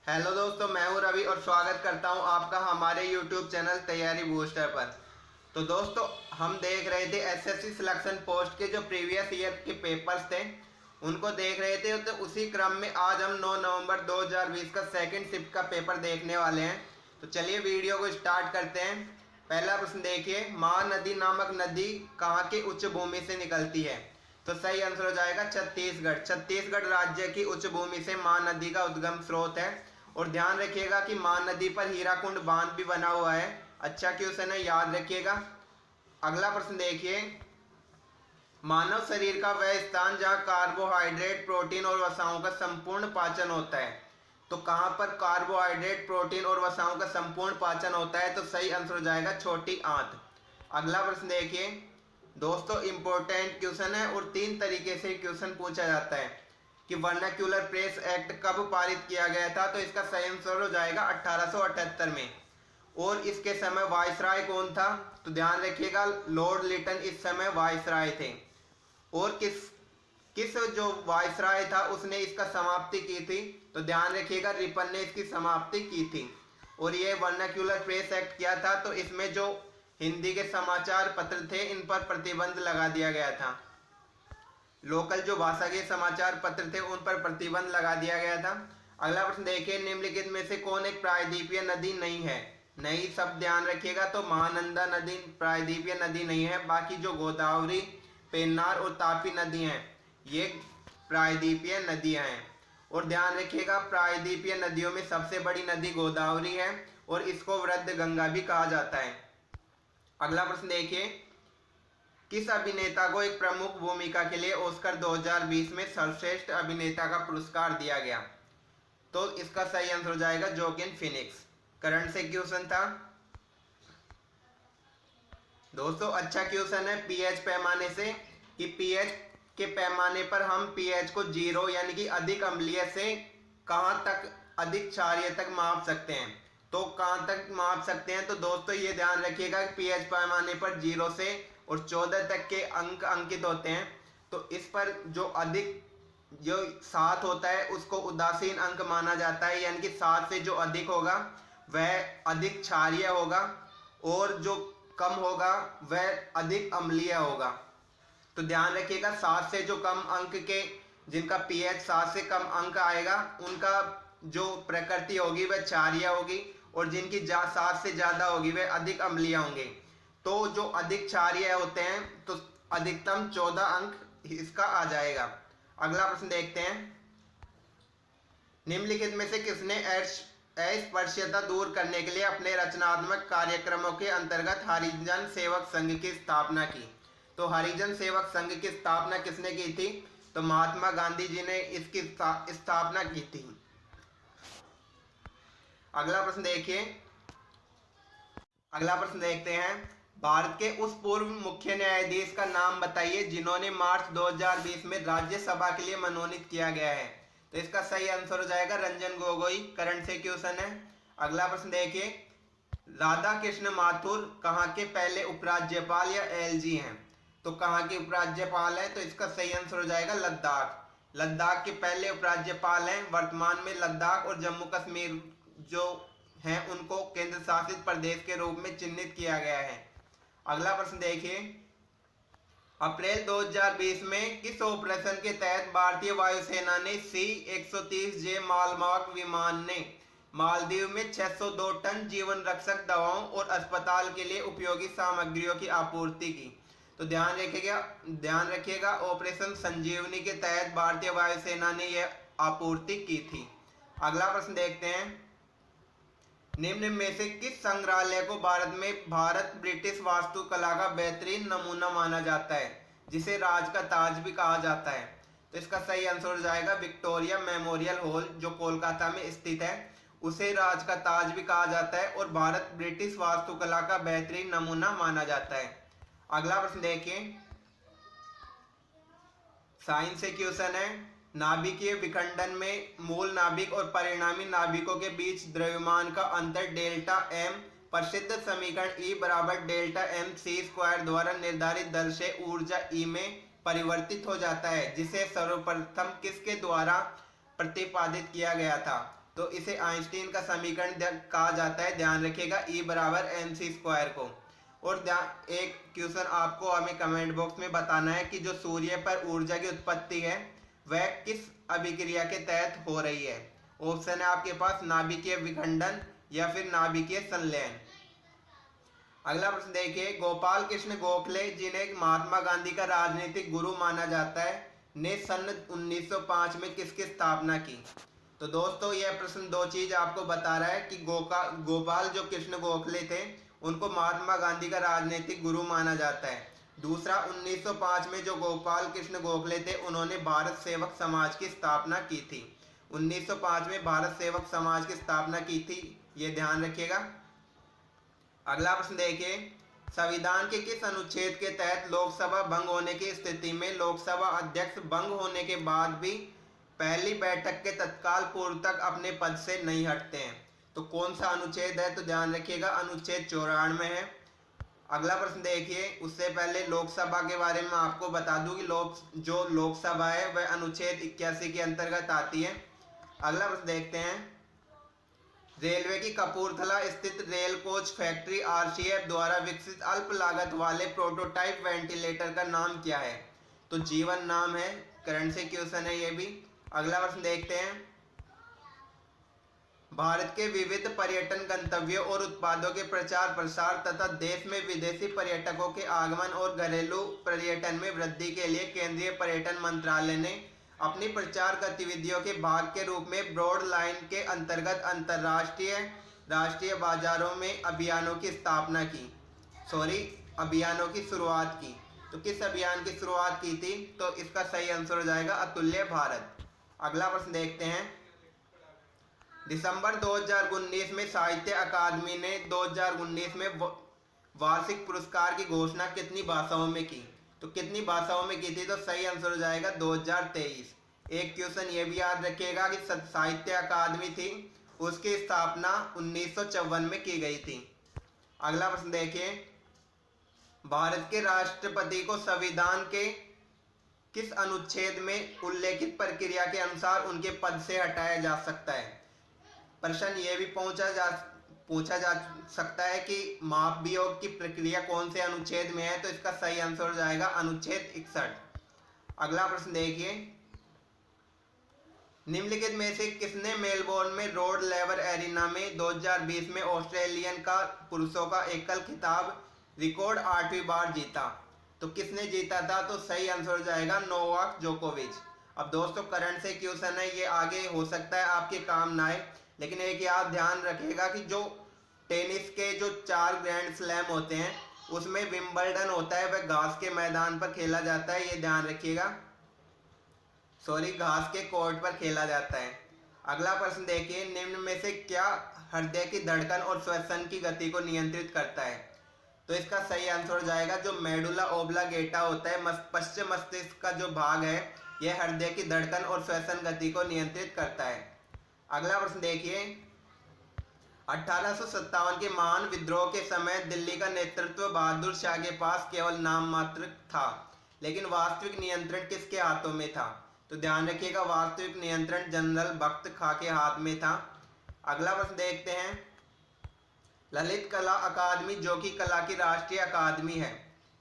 Hello दोस्तों, मैं हूं रवि और स्वागत करता हूं आपका हमारे यूट्यूब चैनल तैयारी बूस्टर पर। तो दोस्तों, हम देख रहे थे एसएससी सिलेक्शन पोस्ट के जो प्रीवियस ईयर के पेपर्स थे उनको देख रहे थे। तो उसी क्रम में आज हम 9 नवंबर 2020 का सेकंड शिफ्ट का पेपर देखने वाले हैं। तो चलिए वीडियो को स्टार्ट करते हैं। पहला प्रश्न देखिए, महानदी नामक नदी कहाँ के उच्च भूमि से निकलती है? तो सही आंसर हो जाएगा छत्तीसगढ़। छत्तीसगढ़ राज्य की उच्च भूमि से महानदी का उद्गम स्रोत है। और ध्यान रखिएगा कि महानदी पर हीराकुंड बांध भी बना हुआ है। अच्छा क्वेश्चन है, याद रखिएगा। अगला प्रश्न देखिए, मानव शरीर का वह स्थान जहां कार्बोहाइड्रेट, प्रोटीन और वसाओं का संपूर्ण पाचन होता है। तो कहां पर कार्बोहाइड्रेट, प्रोटीन और वसाओं का संपूर्ण पाचन होता है? तो सही आंसर हो जाएगा छोटी आंत। अगला प्रश्न देखिए दोस्तों, इंपॉर्टेंट क्वेश्चन है और 3 तरीके से क्वेश्चन पूछा जाता है कि वर्नाक्यूलर प्रेस एक्ट कब पारित किया गया था? तो इसका सही आंसर हो जाएगा 1878 में। और इसके समय वायसराय कौन था? तो ध्यान रखिएगा, लॉर्ड लिटन इस समय वायसराय थे। और किस किस जो वायसराय था उसने इसका समाप्ति की थी? तो ध्यान रखिएगा, रिपन ने इसकी समाप्ति की थी। और ये वर्नाक्यूलर प्रेस एक्ट किया था तो इसमें जो हिंदी के समाचार पत्र थे इन पर प्रतिबंध लगा दिया गया था। लोकल जो भाषा के समाचार पत्र थे उन पर प्रतिबंध लगा दिया गया था। अगला प्रश्न देखिए, निम्नलिखित में से कौन एक प्रायद्वीपीय नदी नहीं है? नहीं, सब ध्यान रखिएगा। तो महानंदा नदी प्रायद्वीपीय नदी नहीं है। बाकी जो गोदावरी, पेन्नार और तापी नदी हैं ये प्रायद्वीपीय नदियां हैं। और ध्यान रखिएगा, प्रायद्वीपीय नदियों में सबसे बड़ी नदी गोदावरी है और इसको वृद्ध गंगा भी कहा जाता है। अगला प्रश्न देखिए, किस अभिनेता को एक प्रमुख भूमिका के लिए ऑस्कर 2020 में सर्वश्रेष्ठ अभिनेता का पुरस्कार दिया गया? तो इसका सही आंसर हो जाएगा जोकिन फिनिक्स। करंट से क्वेश्चन था दोस्तों। अच्छा क्वेश्चन है पीएच पैमाने से, कि पीएच के पैमाने पर हम पीएच को 0 यानी कि अधिक अम्लीय से कहां तक अधिक क्षारीय तक माप सकते हैं? तो कहां तक माप सकते हैं? तो दोस्तों ये ध्यान रखिएगा कि पीएच पैमाने पर 0 से और 14 तक के अंक अंकित होते हैं। तो इस पर जो अधिक जो 7 होता है उसको उदासीन अंक माना जाता है, यानी कि 7 से जो अधिक होगा वह अधिक क्षारीय होगा और जो कम होगा वह अधिक अम्लीय होगा। तो ध्यान रखिएगा, 7 से जो कम अंक के, जिनका पीएच 7 से कम अंक आएगा उनका जो प्रकृति होगी वह क्षारीय होगी और जिनकी 7 से ज़्यादा होगी वह अधिक अम्लीय होंगे। तो जो अधिक क्षारीय होते हैं तो अधिकतम 14 अंक इसका आ जाएगा। अगला प्रश्न देखते हैं, निम्नलिखित में से किसने अस्पृश्यता दूर करने के लिए अपने रचनात्मक कार्यक्रमों के अंतर्गत हरिजन सेवक संघ की स्थापना की? तो हरिजन सेवक संघ की स्थापना किसने की थी? तो महात्मा गांधी जी ने इसकी स्थापना की थी। अगला प्रश्न देखिए, अगला प्रश्न देखते हैं, भारत के उस पूर्व मुख्य न्यायाधीश का नाम बताइए जिन्होंने मार्च 2020 में राज्यसभा के लिए मनोनीत किया गया है? तो इसका सही आंसर हो जाएगा रंजन गोगोई। करंट से क्वेश्चन है। अगला प्रश्न देखिए, राधा कृष्ण माथुर कहाँ के पहले उपराज्यपाल या एलजी हैं? तो कहाँ के उपराज्यपाल हैं? तो इसका सही आंसर हो जाएगा लद्दाख। लद्दाख के पहले उपराज्यपाल हैं। वर्तमान में लद्दाख और जम्मू कश्मीर जो हैं उनको केंद्र शासित प्रदेश के रूप में चिन्हित किया गया है। अगला प्रश्न देखिए, अप्रैल 2020 में किस ऑपरेशन के तहत भारतीय वायुसेना ने C-130J मालवाहक विमान ने मालदीव में 602 टन जीवन रक्षक दवाओं और अस्पताल के लिए उपयोगी सामग्रियों की आपूर्ति की? तो ध्यान रखिएगा ऑपरेशन संजीवनी के तहत भारतीय वायुसेना ने यह आपूर्ति की थी। अगला प्रश्न देखते हैं, निम्न में से किस संग्रहालय को भारत में भारत ब्रिटिश वास्तुकला का बेहतरीन नमूना माना जाता है, जिसे राज का ताज भी कहा जाता है? तो इसका सही आंसर हो जाएगा विक्टोरिया मेमोरियल हॉल जो कोलकाता में स्थित है, उसे राज का ताज भी कहा जाता है और भारत ब्रिटिश वास्तुकला का बेहतरीन नमूना माना जाता है। अगला प्रश्न देखिए, साइंस से क्वेश्चन है, नाभिकीय विखंडन में मूल नाभिक और परिणामी नाभिकों के बीच द्रव्यमान का अंतर डेल्टा एम प्रसिद्ध समीकरण E बराबर डेल्टा एम सी स्क्वायर द्वारा निर्धारित दर से ऊर्जा E में परिवर्तित हो जाता है, जिसे सर्वप्रथम किसके द्वारा प्रतिपादित किया गया था? तो इसे आइंस्टीन का समीकरण कहा जाता है। ध्यान रखिएगा E बराबर mc² को। और एक क्वेश्चन आपको हमें कमेंट बॉक्स में बताना है कि जो सूर्य पर ऊर्जा की उत्पत्ति है वह किस अभिक्रिया के तहत हो रही है। ऑप्शन है आपके पास नाभिकीय विखंडन या फिर नाभिकीय संलयन। अगला प्रश्न देखिए, गोपाल कृष्ण गोखले जिन्हें महात्मा गांधी का राजनीतिक गुरु माना जाता है ने सन 1905 में किसकी स्थापना की। तो दोस्तों यह प्रश्न दो चीज आपको बता रहा है कि गोपाल जो कृष्ण गोखले थे उनको महात्मा गांधी का राजनीतिक गुरु माना जाता है। दूसरा, 1905 में जो गोपाल कृष्ण गोखले थे उन्होंने भारत सेवक समाज की स्थापना की थी। 1905 में भारत सेवक समाज की स्थापना की थी, ये ध्यान रखिएगा। अगला प्रश्न देखिए, संविधान के किस अनुच्छेद के तहत लोकसभा भंग होने की स्थिति में लोकसभा अध्यक्ष भंग होने के बाद भी पहली बैठक के तत्काल पूर्व तक अपने पद से नहीं हटते हैं। तो कौन सा अनुच्छेद है, तो ध्यान रखिएगा अनुच्छेद 94 है। अगला प्रश्न देखिए, उससे पहले लोकसभा के बारे में आपको बता दूं कि जो लोकसभा है वह अनुच्छेद 81 के अंतर्गत आती है। अगला प्रश्न देखते हैं, रेलवे की कपूरथला स्थित रेल कोच फैक्ट्री RCF द्वारा विकसित अल्प लागत वाले प्रोटोटाइप वेंटिलेटर का नाम क्या है। तो जीवन नाम है। करंट से क्वेश्चन है ये भी। अगला प्रश्न देखते हैं, भारत के विविध पर्यटन गंतव्यों और उत्पादों के प्रचार प्रसार तथा देश में विदेशी पर्यटकों के आगमन और घरेलू पर्यटन में वृद्धि के लिए केंद्रीय पर्यटन मंत्रालय ने अपनी प्रचार गतिविधियों के भाग के रूप में ब्रॉड लाइन के अंतर्गत अंतर्राष्ट्रीय राष्ट्रीय बाजारों में अभियानों की शुरुआत की। तो किस अभियान की शुरुआत की थी, तो इसका सही आंसर हो जाएगा अतुल्य भारत। अगला प्रश्न देखते हैं, दिसंबर 2019 में साहित्य अकादमी ने 2019 में वार्षिक पुरस्कार की घोषणा कितनी भाषाओं में की। तो कितनी भाषाओं में की थी, तो सही आंसर हो जाएगा 2023। एक क्वेश्चन ये भी याद रखिएगा कि साहित्य अकादमी थी उसकी स्थापना 1954 में की गई थी। अगला प्रश्न देखिए, भारत के राष्ट्रपति को संविधान के किस अनुच्छेद में उल्लेखित प्रक्रिया के अनुसार उनके पद से हटाया जा सकता है। प्रश्न ये भी पूछा जा सकता है कि माप वियोग की प्रक्रिया कौन से अनुच्छेद में है। तो इसका सही आंसर हो जाएगा अनुच्छेद 61। अगला प्रश्न देखिए, निम्नलिखित में से किसने मेलबोर्न में रोड लेवर एरिना में 2020 में ऑस्ट्रेलियन का पुरुषों का एकल खिताब रिकॉर्ड 8वीं बार जीता। तो किसने जीता था, तो सही आंसर हो जाएगा नोवाक जोकोविच। अब दोस्तों करंट से क्वेश्चन है, ये आगे हो सकता है आपके काम ना आए, लेकिन एक याद ध्यान रखिएगा कि जो टेनिस के जो 4 ग्रैंड स्लैम होते हैं उसमें विंबलडन होता है वह घास के मैदान पर खेला जाता है, ये ध्यान रखिएगा। घास के कोर्ट पर खेला जाता है। अगला प्रश्न देखिए, निम्न में से क्या हृदय की धड़कन और श्वसन की गति को नियंत्रित करता है। तो इसका सही आंसर हो जाएगा जो मेडुला ओब्लांगेटा होता है, पश्चिम मस्तिष्क का जो भाग है यह हृदय की धड़कन और श्वसन गति को नियंत्रित करता है। अगला प्रश्न देखिए, 1857 के महान विद्रोह के समय दिल्ली का नेतृत्व बहादुर शाह के पास केवल नाम मात्र था, लेकिन वास्तविक नियंत्रण किसके हाथों में था। तो ध्यान रखिएगा वास्तविक नियंत्रण जनरल बख्त खां के हाथ में था। अगला प्रश्न देखते हैं, ललित कला अकादमी जो कि कला की राष्ट्रीय अकादमी है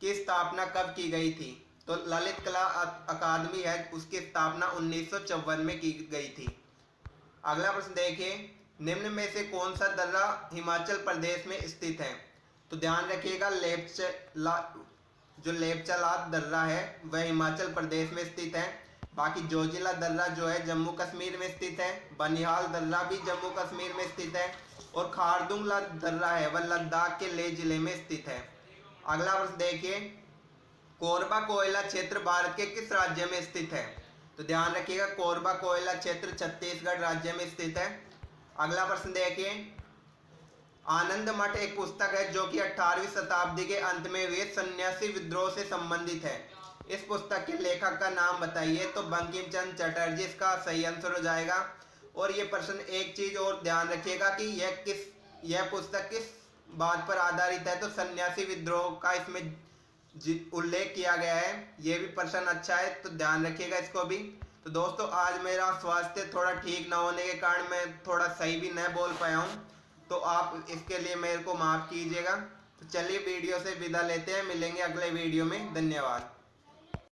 की स्थापना कब की गई थी। तो ललित कला अकादमी है उसकी स्थापना 1954 में की गई थी। अगला प्रश्न देखिए, निम्न में से कौन सा दर्रा हिमाचल प्रदेश में स्थित है। तो ध्यान रखिएगा लेपचला दर्रा है वह हिमाचल प्रदेश में स्थित है। बाकी जोजिला दर्रा जो है जम्मू कश्मीर में स्थित है, बनिहाल दर्रा भी जम्मू कश्मीर में स्थित है और खारदुंगला दर्रा है वह लद्दाख के लेह जिले में स्थित है। अगला प्रश्न देखिए, कोरबा कोयला क्षेत्र भारत के किस राज्य में स्थित है। तो ध्यान रखिएगा कोरबा कोयला क्षेत्र छत्तीसगढ़ राज्य में स्थित है। अगला प्रश्न देखिए, आनंद मठ एक पुस्तक है जो कि 18वीं शताब्दी के अंत में हुए सन्यासी विद्रोह से संबंधित है। इस पुस्तक के लेखक का नाम बताइए। तो बंकिम चंद्र चटर्जी इसका सही आंसर हो जाएगा। और ये प्रश्न एक चीज और ध्यान रखिएगा कि यह पुस्तक किस बात पर आधारित है। तो सन्यासी विद्रोह का इसमें उल्लेख किया गया है। ये भी प्रश्न अच्छा है तो ध्यान रखिएगा इसको भी। तो दोस्तों आज मेरा स्वास्थ्य थोड़ा ठीक ना होने के कारण मैं थोड़ा सही भी नहीं बोल पाया हूँ, तो आप इसके लिए मेरे को माफ़ कीजिएगा। तो चलिए वीडियो से विदा लेते हैं, मिलेंगे अगले वीडियो में। धन्यवाद।